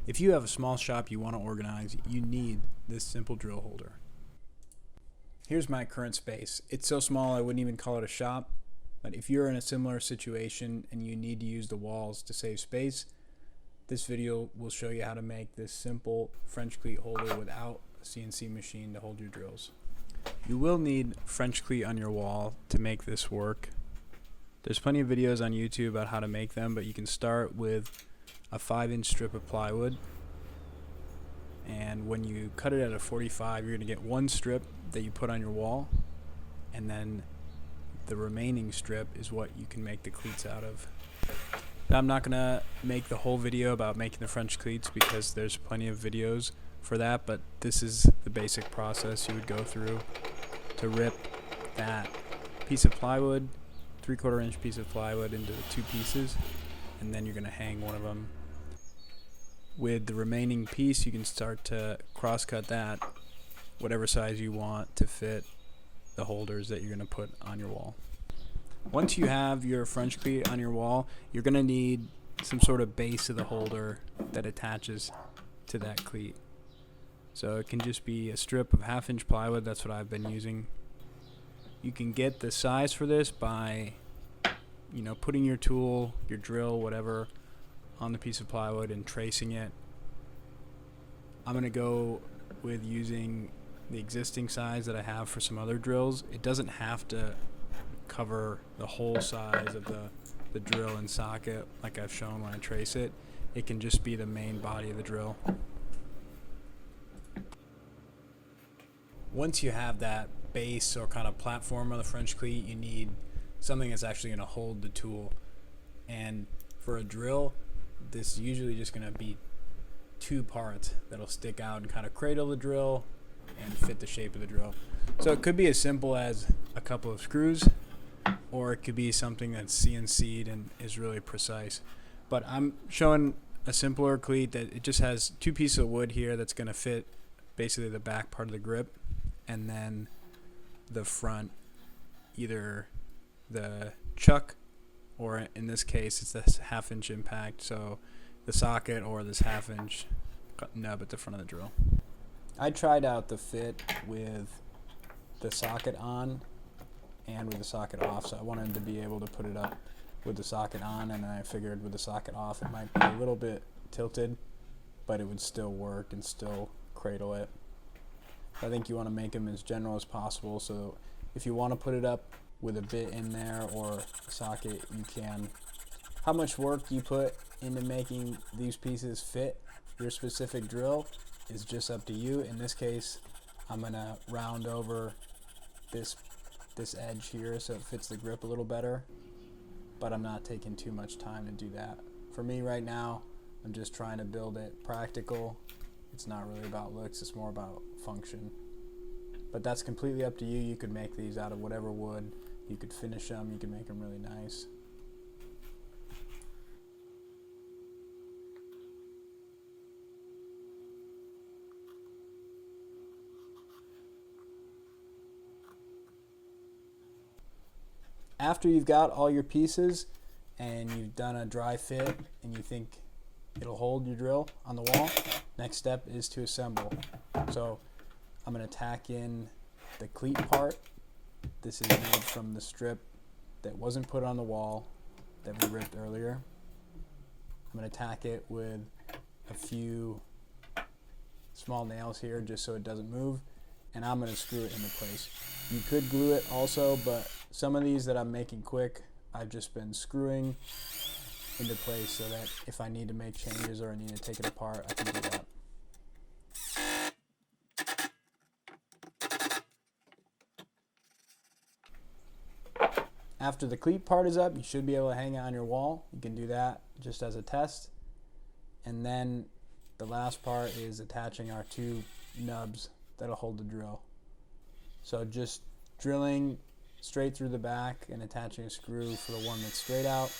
If you have a small shop you want to organize, you need this simple drill holder. Here's my current space. It's so small I wouldn't even call it a shop, but if you're in a similar situation and you need to use the walls to save space, this video will show you how to make this simple French cleat holder without a CNC machine to hold your drills. You will need French cleat on your wall to make this work. There's plenty of videos on YouTube about how to make them, but you can start with a 5-inch strip of plywood, and when you cut it at a 45, you're going to get one strip that you put on your wall, and then the remaining strip is what you can make the cleats out of. Now, I'm not going to make the whole video about making the French cleats because there's plenty of videos for that, but this is the basic process you would go through to rip that piece of plywood, 3/4 inch piece of plywood, into the two pieces, and then you're going to hang one of them. With the remaining piece, you can start to cross cut that whatever size you want to fit the holders that you're going to put on your wall. Once you have your French cleat on your wall, you're going to need some sort of base of the holder that attaches to that cleat. So it can just be a strip of 1/2 inch plywood. That's what I've been using. You can get the size for this by, putting your tool, your drill, whatever, on the piece of plywood and tracing it. I'm going to go with using the existing size that I have for some other drills. It doesn't have to cover the whole size of the drill and socket like I've shown when I trace it. It can just be the main body of the drill. Once you have that base or kind of platform of the French cleat, you need something that's actually going to hold the tool. And for a drill, this is usually just going to be 2 parts that'll stick out and kind of cradle the drill and fit the shape of the drill. So it could be as simple as a couple of screws, or it could be something that's CNC'd and is really precise. But I'm showing a simpler cleat that it just has 2 pieces of wood here that's going to fit basically the back part of the grip, and then the front, either the chuck, or in this case it's this 1/2 inch impact, so the socket, or this 1/2 inch nub at the front of the drill. I tried out the fit with the socket on and with the socket off, so I wanted to be able to put it up with the socket on, and I figured with the socket off it might be a little bit tilted, but it would still work and still cradle it. I think you want to make them as general as possible, so if you want to put it up with a bit in there or a socket, you can. How much work you put into making these pieces fit your specific drill is just up to you. In this case, I'm going to round over this edge here so it fits the grip a little better, but I'm not taking too much time to do that. For me right now, I'm just trying to build it practical. It's not really about looks, it's more about function. But that's completely up to you. You could make these out of whatever wood. You could finish them, you could make them really nice. After you've got all your pieces and you've done a dry fit and you think it'll hold your drill on the wall, next step is to assemble. So I'm going to tack in the cleat part. This is made from the strip that wasn't put on the wall that we ripped earlier. I'm going to tack it with a few small nails here just so it doesn't move, and I'm going to screw it into place. You could glue it also, but some of these that I'm making quick, I've just been screwing into place so that if I need to make changes or I need to take it apart, I can do that. After the cleat part is up, you should be able to hang it on your wall. You can do that just as a test. And then the last part is attaching our 2 nubs that'll hold the drill. So just drilling straight through the back and attaching a screw for the one that's straight out.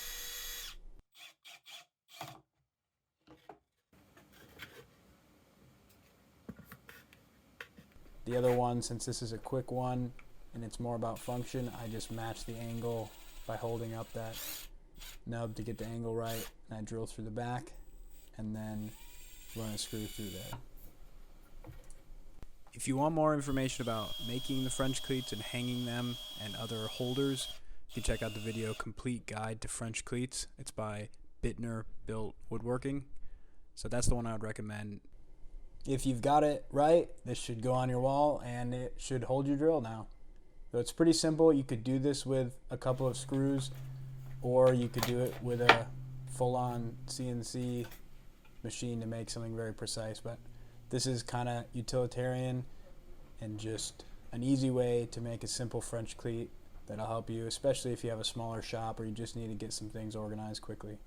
The other one, since this is a quick one and it's more about function, I just match the angle by holding up that nub to get the angle right, and I drill through the back, and then run a screw through there. If you want more information about making the French cleats and hanging them and other holders, you can check out the video Complete Guide to French Cleats. It's by Bittner Built Woodworking. So that's the one I would recommend. If you've got it right, this should go on your wall and it should hold your drill now. So it's pretty simple. You could do this with a couple of screws, or you could do it with a full-on CNC machine to make something very precise. But this is kind of utilitarian and just an easy way to make a simple French cleat that'll help you, especially if you have a smaller shop or you just need to get some things organized quickly.